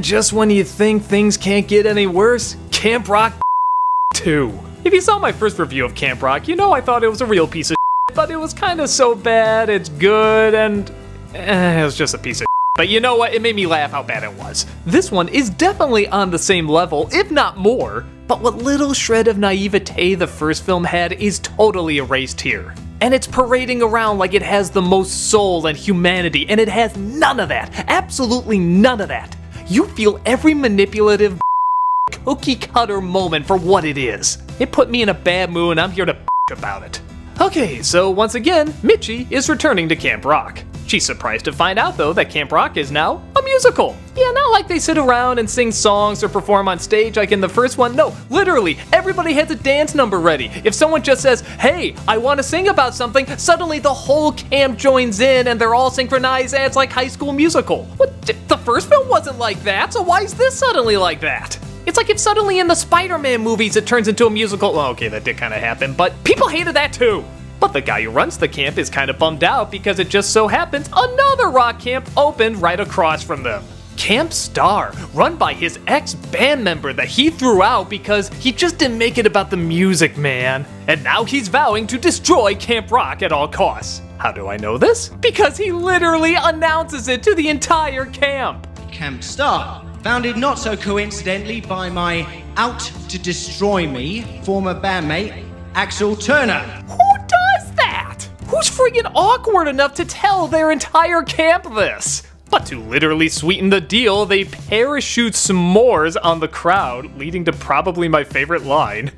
And just when you think things can't get any worse, Camp Rock 2. If you saw my first review of Camp Rock, you know I thought it was a real piece of shit, but it was kinda so bad, it's good, and it was just a piece of shit. But you know what, it made me laugh how bad it was. This one is definitely on the same level, if not more, but what little shred of naivete the first film had is totally erased here. And it's parading around like it has the most soul and humanity, and it has none of that, absolutely none of that. You feel every manipulative cookie cutter moment for what it is. It put me in a bad mood and I'm here to about it. Okay, so once again, Mitchie is returning to Camp Rock. She's surprised to find out though that Camp Rock is now a musical. Yeah, not like they sit around and sing songs or perform on stage like in the first one. No, literally, everybody has a dance number ready. If someone just says, hey, I want to sing about something, suddenly the whole camp joins in and they're all synchronized and it's like High School Musical. What? The first film wasn't like that, so why is this suddenly like that? It's like if suddenly in the Spider-Man movies it turns into a musical. Well, okay, that did kind of happen, but people hated that too. But the guy who runs the camp is kind of bummed out because it just so happens another rock camp opened right across from them. Camp Star, run by his ex-band member that he threw out because he just didn't make it about the music, man. And now he's vowing to destroy Camp Rock at all costs. How do I know this? Because he literally announces it to the entire camp. Camp Star, founded not so coincidentally by my out-to-destroy-me former bandmate, Axel Turner. Who does that? Who's friggin' awkward enough to tell their entire camp this? But to literally sweeten the deal, they parachute s'mores on the crowd, leading to probably my favorite line.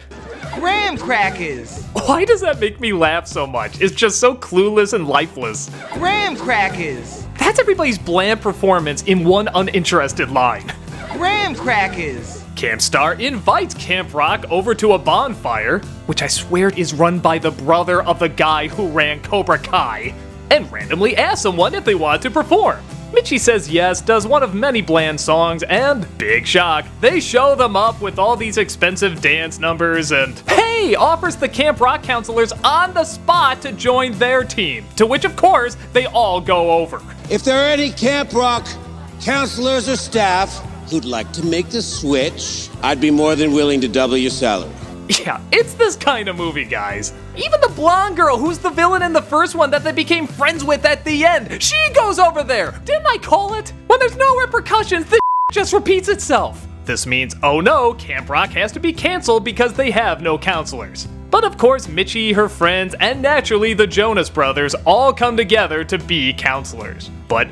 Graham crackers! Why does that make me laugh so much? It's just so clueless and lifeless. Graham crackers! That's everybody's bland performance in one uninterested line. Graham crackers! Camp Star invites Camp Rock over to a bonfire, which I swear is run by the brother of the guy who ran Cobra Kai, and randomly asks someone if they want to perform. Mitchie says yes, does one of many bland songs, and, big shock, they show them up with all these expensive dance numbers and, hey, offers the Camp Rock counselors on the spot to join their team, to which of course, they all go over. If there are any Camp Rock counselors or staff who'd like to make the switch, I'd be more than willing to double your salary. Yeah, it's this kind of movie, guys. Even the blonde girl who's the villain in the first one that they became friends with at the end, she goes over there. Didn't I call it? When there's no repercussions, this just repeats itself. This means, oh no, Camp Rock has to be canceled because they have no counselors. But of course, Mitchie, her friends, and naturally the Jonas Brothers all come together to be counselors. But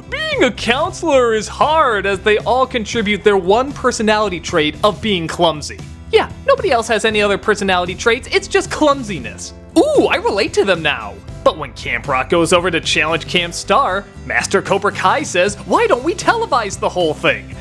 being a counselor is hard as they all contribute their one personality trait of being clumsy. Yeah, nobody else has any other personality traits, it's just clumsiness. Ooh, I relate to them now. But when Camp Rock goes over to challenge Camp Star, Master Cobra Kai says, why don't we televise the whole thing?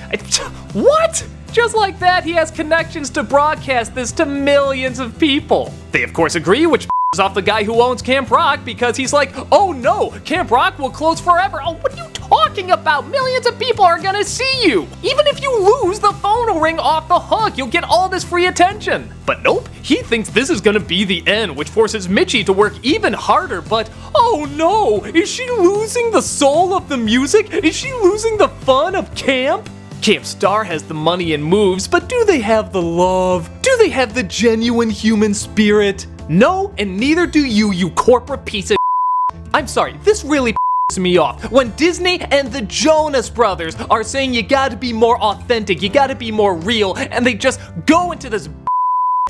What? Just like that, he has connections to broadcast this to millions of people. They of course agree, which pisses off the guy who owns Camp Rock because he's like, oh no, Camp Rock will close forever. Oh, what are you talking about? Millions of people are gonna see you. Even if you lose, the phone will ring off the hook. You'll get all this free attention. But nope, he thinks this is gonna be the end, which forces Mitchie to work even harder. But oh no, is she losing the soul of the music? Is she losing the fun of camp? Camp Star has the money and moves, but do they have the love? Do they have the genuine human spirit? No, and neither do you, you corporate piece of shit. I'm sorry, this really pisses me off. When Disney and the Jonas Brothers are saying you gotta be more authentic, you gotta be more real, and they just go into this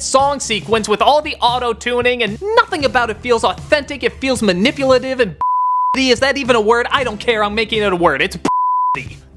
song sequence with all the auto-tuning and nothing about it feels authentic, it feels manipulative and is that even a word? I don't care, I'm making it a word, it's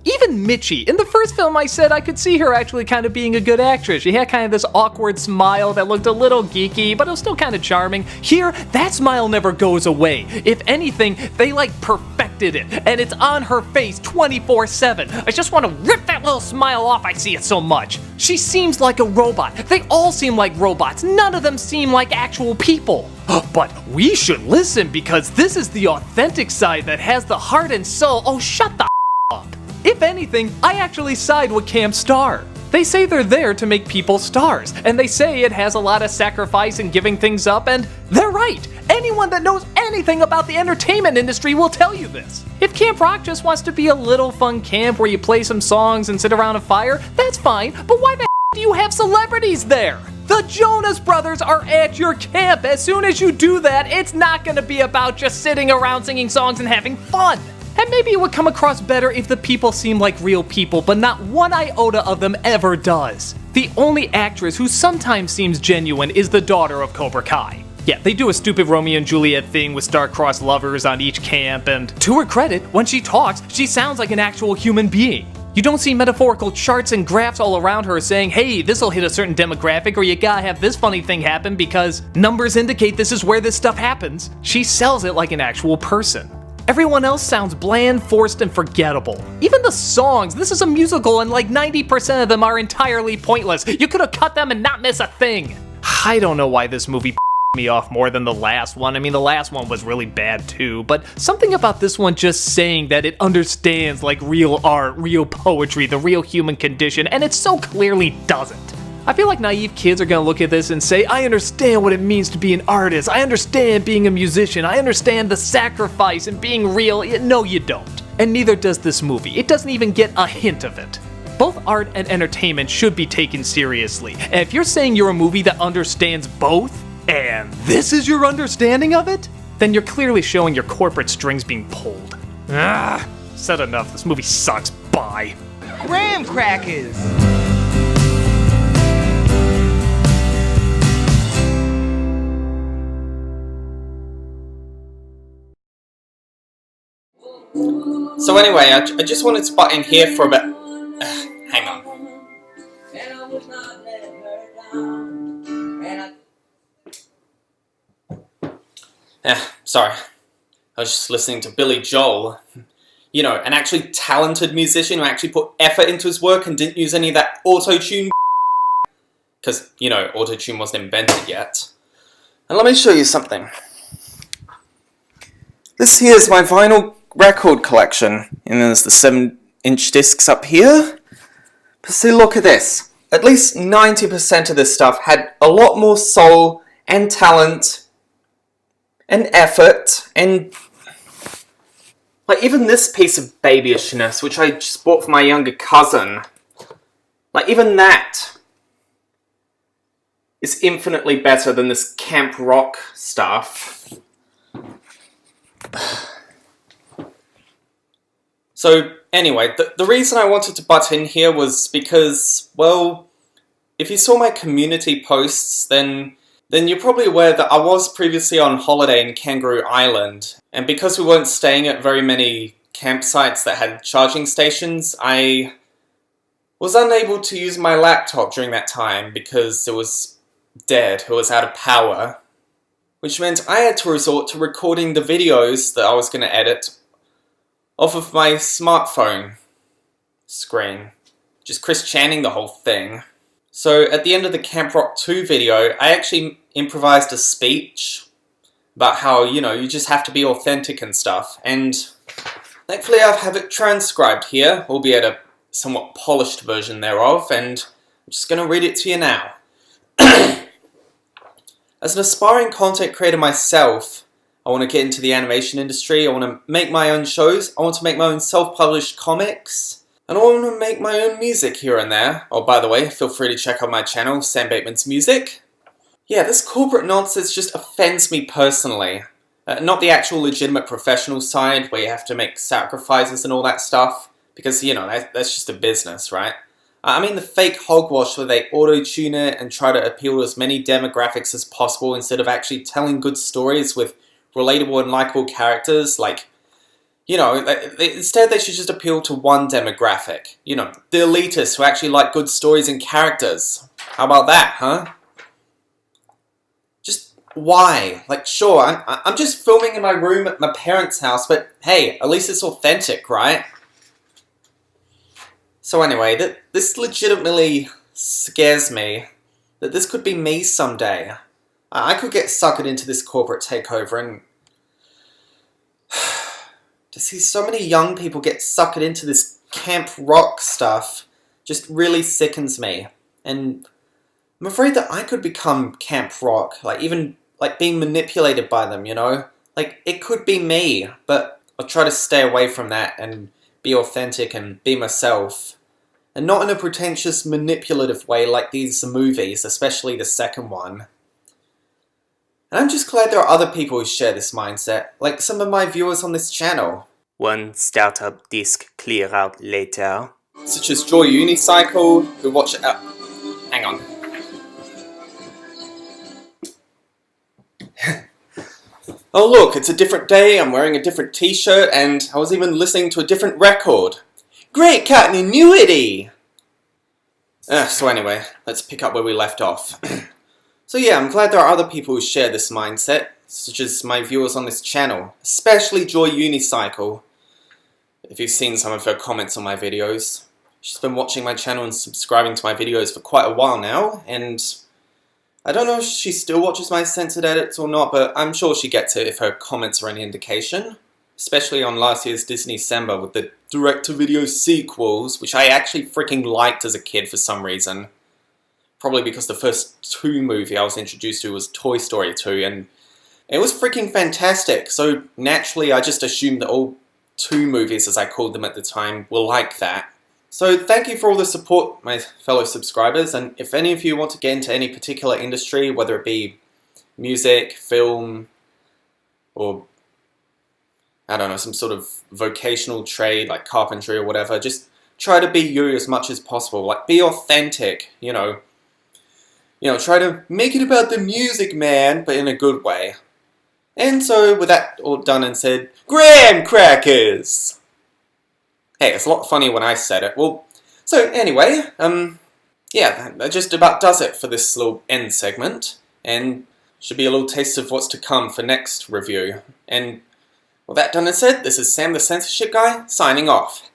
Even Mitchie, in the first film I said I could see her actually kind of being a good actress. She had kind of this awkward smile that looked a little geeky, but it was still kind of charming. Here, that smile never goes away. If anything, they like perfected it, and it's on her face 24/7. I just want to rip that little smile off, I see it so much. She seems like a robot. They all seem like robots. None of them seem like actual people. But we should listen because this is the authentic side that has the heart and soul. Oh, shut the up. If anything, I actually side with Camp Star. They say they're there to make people stars, and they say it has a lot of sacrifice and giving things up, and they're right. Anyone that knows anything about the entertainment industry will tell you this. If Camp Rock just wants to be a little fun camp where you play some songs and sit around a fire, that's fine, but why the do you have celebrities there? The Jonas Brothers are at your camp. As soon as you do that, it's not gonna be about just sitting around singing songs and having fun. And maybe it would come across better if the people seem like real people, but not one iota of them ever does. The only actress who sometimes seems genuine is the daughter of Cobra Kai. Yeah, they do a stupid Romeo and Juliet thing with star-crossed lovers on each camp, and to her credit, when she talks, she sounds like an actual human being. You don't see metaphorical charts and graphs all around her saying, hey, this'll hit a certain demographic, or you gotta have this funny thing happen because numbers indicate this is where this stuff happens. She sells it like an actual person. Everyone else sounds bland, forced, and forgettable. Even the songs, this is a musical and like 90% of them are entirely pointless. You could have cut them and not miss a thing. I don't know why this movie me off more than the last one. I mean, the last one was really bad too, but something about this one just saying that it understands like real art, real poetry, the real human condition, and it so clearly doesn't. I feel like naive kids are gonna look at this and say, I understand what it means to be an artist, I understand being a musician, I understand the sacrifice and being real. No, you don't. And neither does this movie. It doesn't even get a hint of it. Both art and entertainment should be taken seriously, and if you're saying you're a movie that understands both, and this is your understanding of it? Then you're clearly showing your corporate strings being pulled. Said enough. This movie sucks. Bye. Graham crackers. So anyway, I just wanted to butt in here for a bit. Hang on. Sorry. I was just listening to Billy Joel. You know, an actually talented musician who actually put effort into his work and didn't use any of that auto-tune because, you know, auto-tune wasn't invented yet. And let me show you something. This here is my vinyl record collection. And there's the 7-inch discs up here. But see, look at this. At least 90% of this stuff had a lot more soul and talent and effort, and like even this piece of babyishness, which I just bought for my younger cousin, like even that is infinitely better than this camp rock stuff. So anyway, the reason I wanted to butt in here was because, well, if you saw my community posts, then you're probably aware that I was previously on holiday in Kangaroo Island, and because we weren't staying at very many campsites that had charging stations, I was unable to use my laptop during that time because it was dead, it was out of power, which meant I had to resort to recording the videos that I was going to edit off of my smartphone screen, just Chris Channing the whole thing. So at the end of the Camp Rock 2 video, I actually improvised a speech about how, you know, you just have to be authentic and stuff. And thankfully I have it transcribed here, albeit a somewhat polished version thereof, and I'm just going to read it to you now. As an aspiring content creator myself, I want to get into the animation industry, I want to make my own shows, I want to make my own self-published comics, and I want to make my own music here and there. Oh, by the way, feel free to check out my channel, Sam Bateman's Music. Yeah, this corporate nonsense just offends me personally. Not the actual legitimate professional side, where you have to make sacrifices and all that stuff, because, you know, that's just a business, right? I mean the fake hogwash where they auto-tune it and try to appeal to as many demographics as possible instead of actually telling good stories with relatable and likable characters, like, you know, instead they should just appeal to one demographic. You know, the elitists who actually like good stories and characters. How about that, huh? Just why? Like, sure, I'm just filming in my room at my parents' house, but hey, at least it's authentic, right? So anyway, this legitimately scares me that this could be me someday. I could get suckered into this corporate takeover, and to see so many young people get suckered into this camp rock stuff just really sickens me. And I'm afraid that I could become camp rock, like even like being manipulated by them, you know? Like, it could be me, but I'll try to stay away from that and be authentic and be myself. And not in a pretentious, manipulative way like these movies, especially the second one. And I'm just glad there are other people who share this mindset, like some of my viewers on this channel. One startup disk clear out later. Such as Joy Unicycle, who watch it. Hang on. Oh look, it's a different day, I'm wearing a different t-shirt, and I was even listening to a different record. Great continuity! So anyway, let's pick up where we left off. So yeah, I'm glad there are other people who share this mindset, such as my viewers on this channel, especially Joy Unicycle. If you've seen some of her comments on my videos. She's been watching my channel and subscribing to my videos for quite a while now, and I don't know if she still watches my censored edits or not, but I'm sure she gets it if her comments are any indication. Especially on last year's Disneycember with the direct-to-video sequels, which I actually freaking liked as a kid for some reason. Probably because the first 2 movie I was introduced to was Toy Story 2, and it was freaking fantastic, so naturally I just assumed that all 2 movies, as I called them at the time, were like that. So thank you for all the support, my fellow subscribers, and if any of you want to get into any particular industry, whether it be music, film, or I don't know, some sort of vocational trade like carpentry or whatever, just try to be you as much as possible. Like, be authentic, you know, try to make it about the music, man, but in a good way. And so, with that all done and said, graham crackers! Hey, it's a lot funnier when I said it. Well, so anyway, yeah, that just about does it for this little end segment, and should be a little taste of what's to come for next review. And with that done and said, this is Sam the Censorship Guy, signing off.